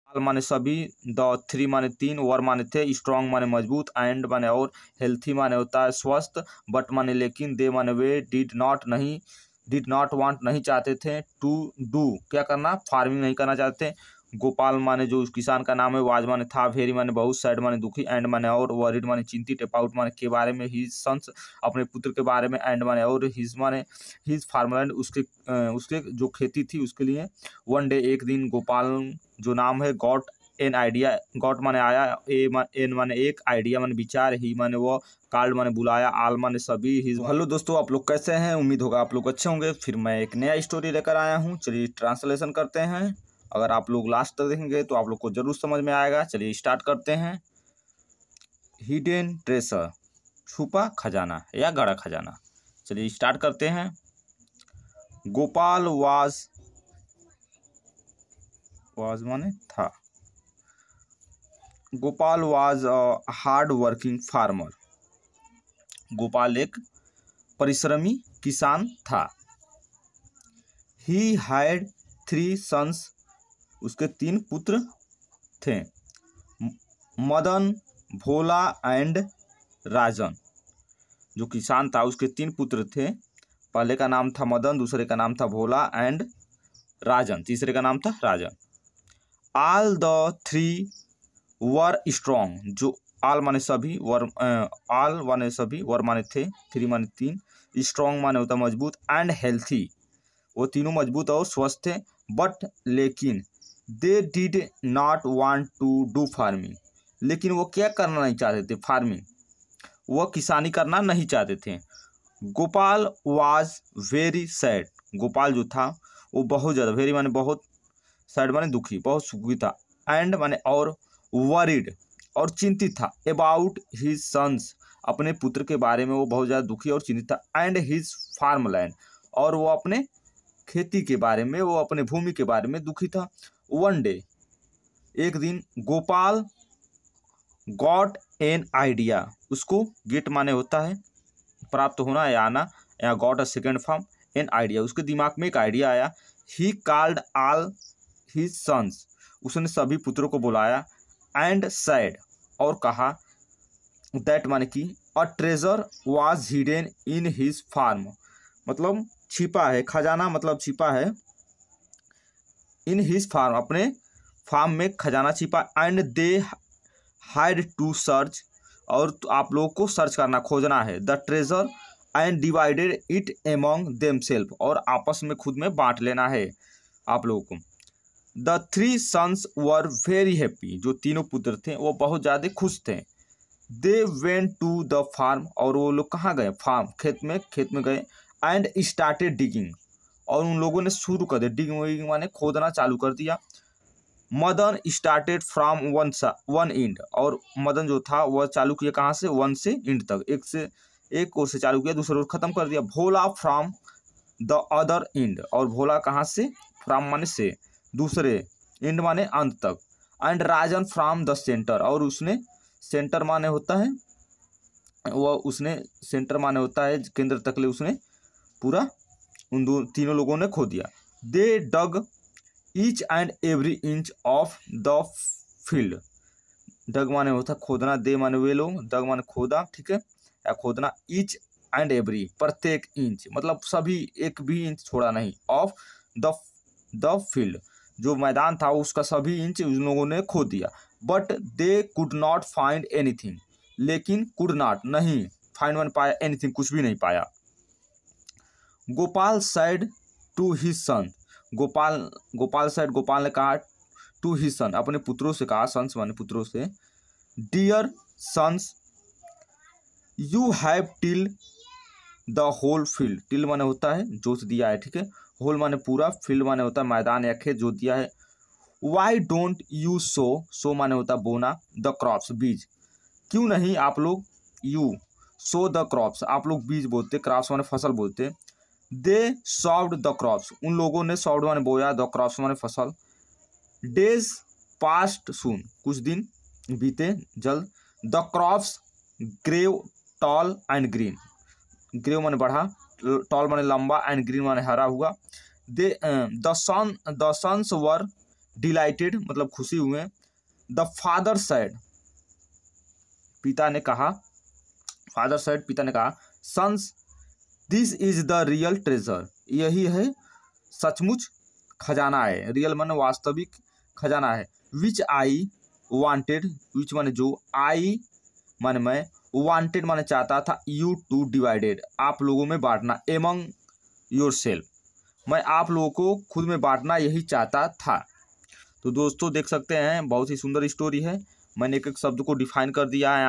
आल माने सभी, the three माने तीन, वर माने थे, स्ट्रॉन्ग माने मजबूत, एंड माने और, हेल्थी माने होता है स्वस्थ, बट माने लेकिन, दे माने वे, डिड नॉट नहीं, डिड नॉट वांट नहीं चाहते थे, टू डू क्या करना, फार्मिंग नहीं करना चाहते, गोपाल माने जो उस किसान का नाम है, वाज माने था, वेरी माने बहुत, सैड माने दुखी, एंड माने और, वरीड माने चिंतित, अबाउट माने के बारे में, हिज सन्स अपने पुत्र के बारे में, एंड माने और, हिज माने हिज फार्मलैंड उसके जो खेती थी उसके लिए, वन डे एक दिन, गोपाल जो नाम है, गॉट एन आइडिया, गॉट माने आया, एन माने एक, आइडिया माने विचार, ही माने वो, कार्ड माने बुलाया, आल माने सभी, हिज। हेलो दोस्तों, आप लोग कैसे हैं? उम्मीद होगा आप लोग अच्छे होंगे। फिर मैं एक नया स्टोरी लेकर आया हूँ, चलिए ट्रांसलेशन करते हैं। अगर आप लोग लास्ट तक देखेंगे तो आप लोग को जरूर समझ में आएगा। चलिए स्टार्ट करते हैं। हिडन ट्रेसर, छुपा खजाना या गड़ा खजाना। चलिए स्टार्ट करते हैं। गोपाल वाज माने था। Gopal was a hard working farmer. Gopal एक परिश्रमी किसान था। ही हैड 3 सन्स, उसके 3 पुत्र थे, मदन, भोला एंड राजन। जो किसान था उसके 3 पुत्र थे। पहले का नाम था मदन, दूसरे का नाम था भोला एंड राजन, तीसरे का नाम था राजन। ऑल द 3 वर स्ट्रॉन्ग, जो आल माने सभी, वर आल माने सभी, वर माने थे, 3 माने 3, स्ट्रॉन्ग माने होता मजबूत, एंड हेल्थी वो तीनों मजबूत और स्वस्थ थे। बट लेकिन, they did not want to do farming, लेकिन वो क्या करना नहीं चाहते थे, फार्मिंग, वो किसानी करना नहीं चाहते थे। Gopal was very sad, Gopal जो था वो बहुत ज़्यादा, वेरी माने बहुत, सैड माने दुखी, बहुत सुखी था, एंड माने और, वरीड और चिंतित था, अबाउट हिज सन्स अपने पुत्र के बारे में वो बहुत ज़्यादा दुखी और चिंतित था, एंड हिज फार्मलैंड और वो अपने खेती के बारे में, वो अपने भूमि के बारे में दुखी था। वन डे एक दिन, गोपाल गॉट एन आइडिया, उसको गेट माने होता है प्राप्त होना या आना, या got a second form, an idea, उसके दिमाग में एक आइडिया आया। He called all his sons, उसने सभी पुत्रों को बुलाया, एंड सैड और कहा, दैट माने कि, a treasure was hidden in his farm, मतलब छिपा है, खजाना मतलब छिपा है, इन हिज फार्म अपने फार्म में खजाना छिपा, and they had to search और आप लोगों को सर्च करना, खोजना है, the treasure and divided it among themselves और आपस में खुद में बांट लेना है आप लोगों को। The 3 sons were very happy, जो तीनों पुत्र थे वो बहुत ज़्यादा खुश थे। They went to the farm, और वो लोग कहाँ गए, फार्म, खेत में गए, एंड स्टार्टेड डिगिंग, और उन लोगों ने शुरू कर दिया, डिगिंग माने खोदना चालू कर दिया। Madan started from one and, और मदन जो था वह चालू किया कहाँ से, वन से एंड तक, एक ओर से चालू किया, दूसरे ओर खत्म कर दिया। भोला फ्रॉम द अदर एंड, और भोला कहाँ से, फ्रॉम माने से, दूसरे, एंड माने अंत तक, and Rajan from the centre, और उसने सेंटर माने होता है, वह उसने सेंटर माने होता है केंद्र तक ले उसने पूरा उन तीनों लोगों ने खो दिया। They dug each and every inch of the field, dug माने होता खोदना, दे माने वे लोग, डग माने खोदा, ठीक है, या खोदना, ईच एंड एवरी प्रत्येक इंच, मतलब सभी, एक भी इंच छोड़ा नहीं, ऑफ द फील्ड जो मैदान था उसका सभी इंच उन लोगों ने खो दिया। But they could not find anything, लेकिन कुड नॉट नहीं, फाइंड वन पाया, एनीथिंग कुछ भी नहीं पाया। Gopal said to his son, Gopal said Gopal ने कहा, टू हिज सन अपने पुत्रों से कहा, सन्स माने पुत्रों से, dear sons you have till the whole field, till माने होता है जोत दिया है, ठीक है, होल माने पूरा, फील्ड माने होता है मैदान या खेत, जोत दिया है। वाई डोंट यू सो माने होता है बोना, द क्रॉप्स बीज, क्यों नहीं आप लोग, यू सो द क्रॉप्स आप लोग बीज बोलते, क्रॉप्स माने फसल बोलते। दे सॉव्ड द क्रॉप्स उन लोगों ने, सॉव्ड माने बोया, द क्रॉप्स माने फसल। डेज पास्ट सून कुछ दिन बीते जल्द। The crops grew tall and green, grew माने बढ़ा, टॉल माने लंबा, एंड ग्रीन माने हरा हुआ। दे द सन्स वर डिलाइटेड मतलब खुशी हुए। द फादर सैड, पिता ने कहा, फादर सैड पिता ने कहा, sons this is the real treasure, यही है सचमुच खजाना है, रियल माने वास्तविक खजाना है। विच आई वांटेड, विच माने जो, आई माने मैं, वांटेड माने चाहता था, यू टू डिवाइडेड आप लोगों में बांटना, एमंग योर सेल्फ मैं आप लोगों को खुद में बांटना यही चाहता था। तो दोस्तों देख सकते हैं बहुत ही सुंदर स्टोरी है, मैंने एक एक शब्द को डिफाइन कर दिया है।